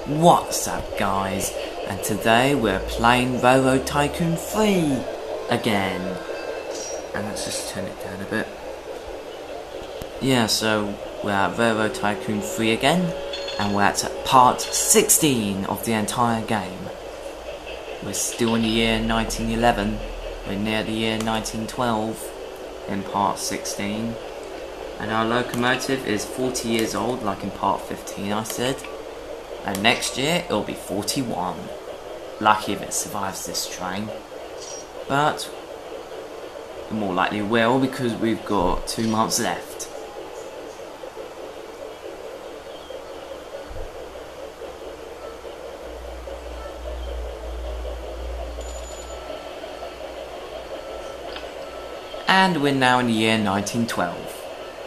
What's up guys, and today we're playing Railroad Tycoon 3 again. And let's just turn it down a bit. Yeah, so we're at Railroad Tycoon 3 again, and we're at part 16 of the entire game. We're still in the year 1911, we're near the year 1912 in part 16. And our locomotive is 40 years old, like in part 15 I said. And next year it'll be 41. Lucky if it survives this train. But it more likely will, because we've got 2 months left. And we're now in the year 1912,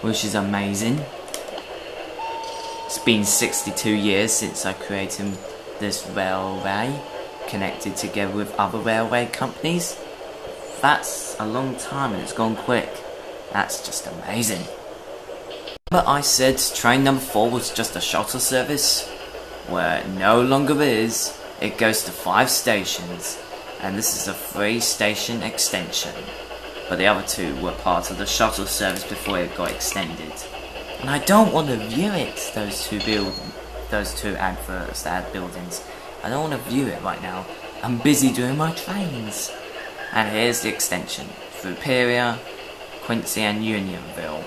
which is amazing. It's been 62 years since I created this railway, connected together with other railway companies. That's a long time and it's gone quick. That's just amazing. But I said train number 4 was just a shuttle service. Where it no longer is. It goes to 5 stations, and this is a 3-station extension. But the other 2 were part of the shuttle service before it got extended. And I don't want to view it, those two adverts that had buildings. I don't want to view it right now. I'm busy doing my trains. And here's the extension, through Peoria, Quincy and Unionville.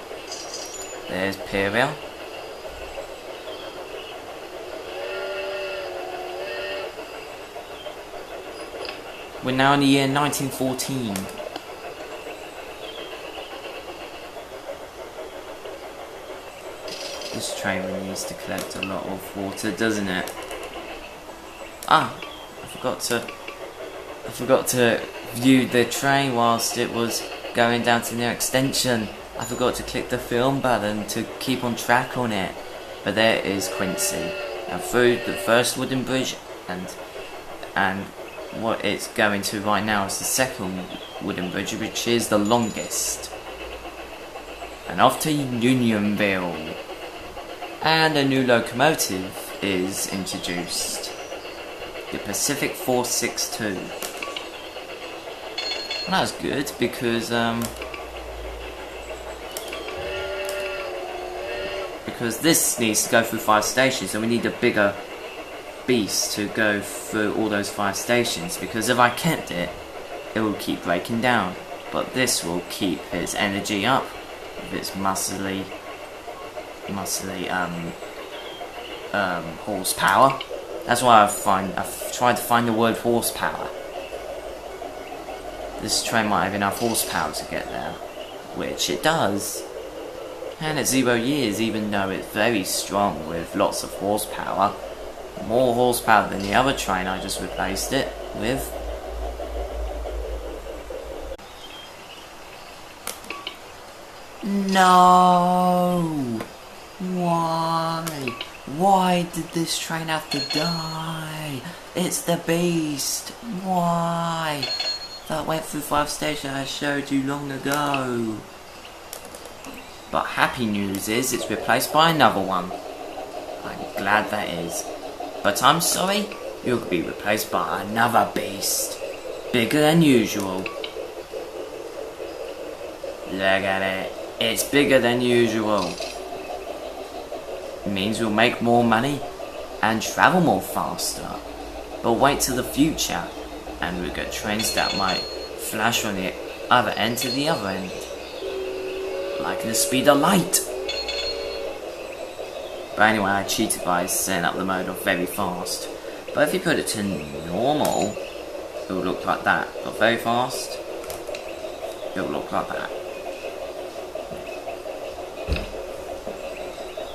There's Peoria. We're now in the year 1914. This train really needs to collect a lot of water, doesn't it? Ah, I forgot to view the train whilst it was going down to the extension. I forgot to click the film button to keep on track on it. But there is Quincy, and through the first wooden bridge, and what it's going to right now is the second wooden bridge, which is the longest. And off to Unionville. And a new locomotive is introduced, the Pacific 462. And that was good because this needs to go through 5 stations, so we need a bigger beast to go through all those 5 stations. Because if I kept it, it will keep breaking down. But this will keep its energy up with its muscly horsepower. That's why I've tried to find the word horsepower. This train might have enough horsepower to get there, which it does. And at 0 years, even though it's very strong with lots of horsepower, more horsepower than the other train I just replaced it with. No! Why? Why did this train have to die? It's the beast. Why? That went through 5 stations I showed you long ago. But happy news is it's replaced by another one. I'm glad that is. But I'm sorry, you'll be replaced by another beast. Bigger than usual. Look at it. It's bigger than usual. It means we'll make more money and travel more faster. But wait till the future, and we'll get trains that might flash from the other end to the other end, like the speed of light. But anyway, I cheated by setting up the mode of very fast. But if you put it to normal, it will look like that. But very fast, it will look like that.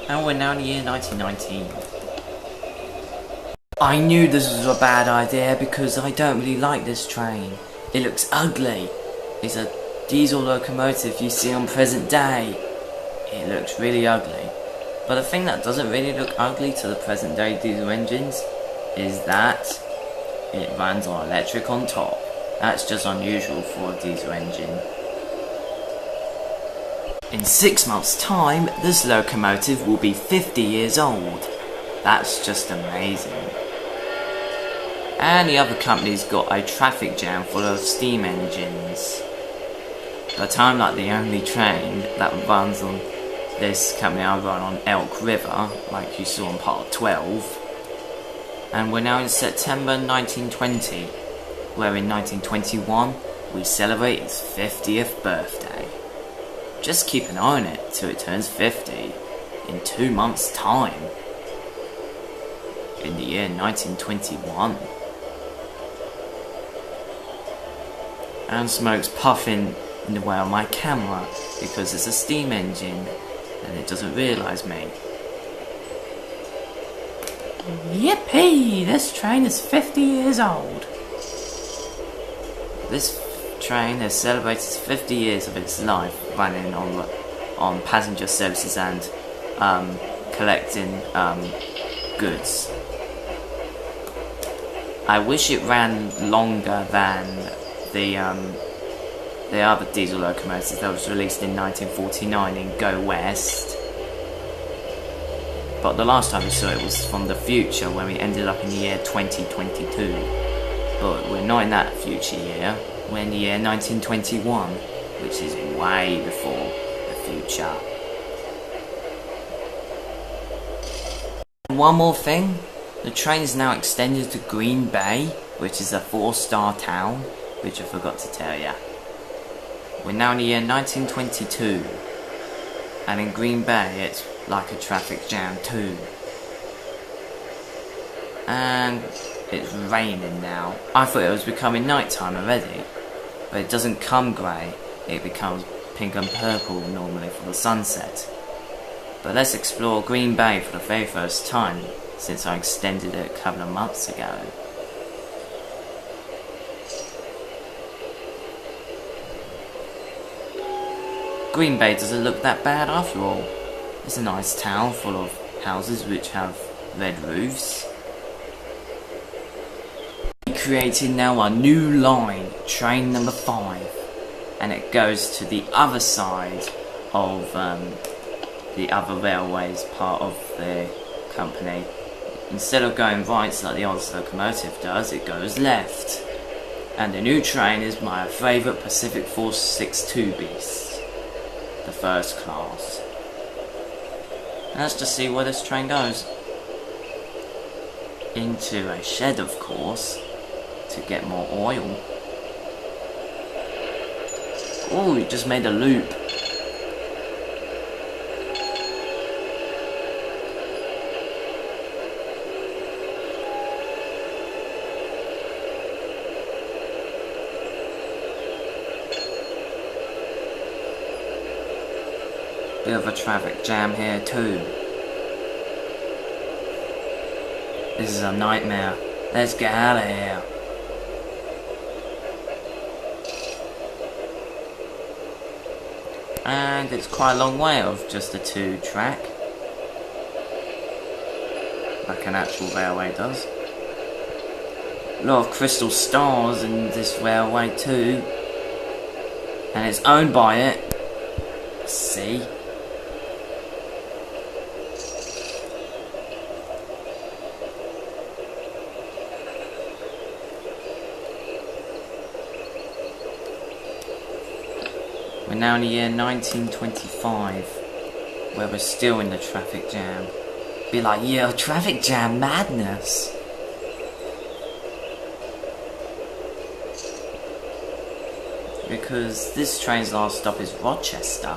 And we're now in the year 1919. I knew this was a bad idea because I don't really like this train. It looks ugly. It's a diesel locomotive you see on present day. It looks really ugly. But the thing that doesn't really look ugly to the present day diesel engines is that it runs on electric on top. That's just unusual for a diesel engine. In 6 months' time, this locomotive will be 50 years old. That's just amazing. And the other company's got a traffic jam full of steam engines. But I'm like the only train that runs on this company. I run on Elk River, like you saw in part 12. And we're now in September 1920, where in 1921 we celebrate its 50th birthday. Just keep an eye on it till it turns 50 in 2 months' time. In the year 1921. And smoke's puffing in the way of my camera because it's a steam engine and it doesn't realise me. Yippee! This train is 50 years old. This train has celebrated 50 years of its life running on passenger services and collecting goods. I wish it ran longer than the other diesel locomotives that was released in 1949 in Go West. But the last time we saw it was from the future, when we ended up in the year 2022. But we're not in that future year, we're in the year 1921, which is way before the future. And one more thing, the train is now extended to Green Bay, which is a 4-star town, which I forgot to tell ya. We're now in the year 1922, and in Green Bay it's like a traffic jam too. And it's raining now. I thought it was becoming nighttime already, but it doesn't come grey, it becomes pink and purple normally for the sunset. But let's explore Green Bay for the very first time, since I extended it a couple of months ago. Green Bay doesn't look that bad after all. It's a nice town full of houses which have red roofs. We created now a new line, train number 5, and it goes to the other side of the other railways part of the company. Instead of going right like the old locomotive does, it goes left. And the new train is my favourite Pacific 462 beast. The first class. Let's just see where this train goes. Into a shed, of course, to get more oil. Oh, it just made a loop. Bit of a traffic jam here too. This is a nightmare. Let's get out of here. And it's quite a long way of just a 2-track, like an actual railway does. A lot of crystal stars in this railway too, and it's owned by it. See? We're now in the year 1925, where we're still in the traffic jam. Be like, yeah, traffic jam madness. Because this train's last stop is Rochester.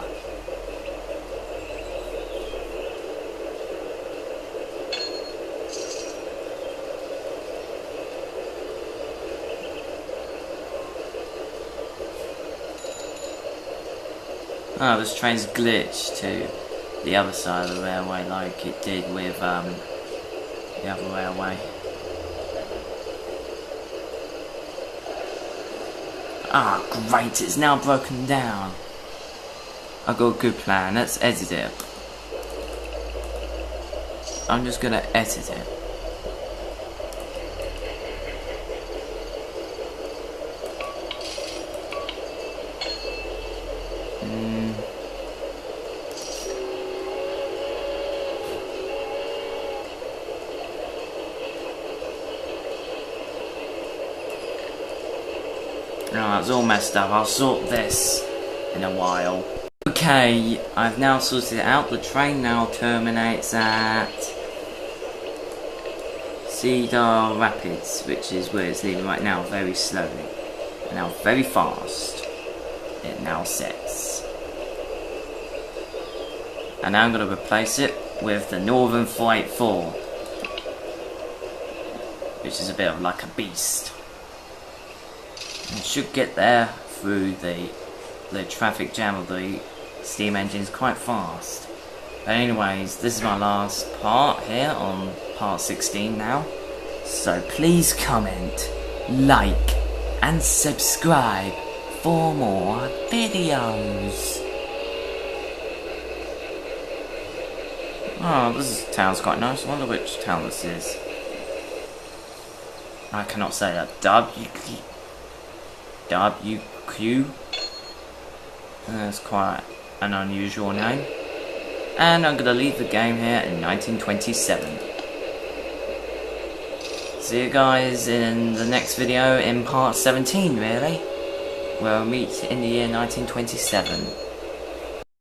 Oh, this train's glitched to the other side of the railway like it did with the other railway. Ah, great, it's now broken down. I've got a good plan, let's edit it. I'm just gonna edit it. Oh, it's all messed up. I'll sort this in a while. Okay, I've now sorted it out. The train now terminates at Cedar Rapids, which is where it's leaving right now, very slowly. And now very fast. It now sets. And now I'm going to replace it with the Northern 484, which is a bit of like a beast. It should get there through the traffic jam of the steam engines quite fast. But anyways, this is my last part here on part 16 now. So please comment, like and subscribe for more videos. Oh, this town's quite nice. I wonder which town this is. I cannot say that. WQ. That's quite an unusual name. And I'm gonna leave the game here in 1927. See you guys in the next video in part 17, really. We'll meet in the year 1927.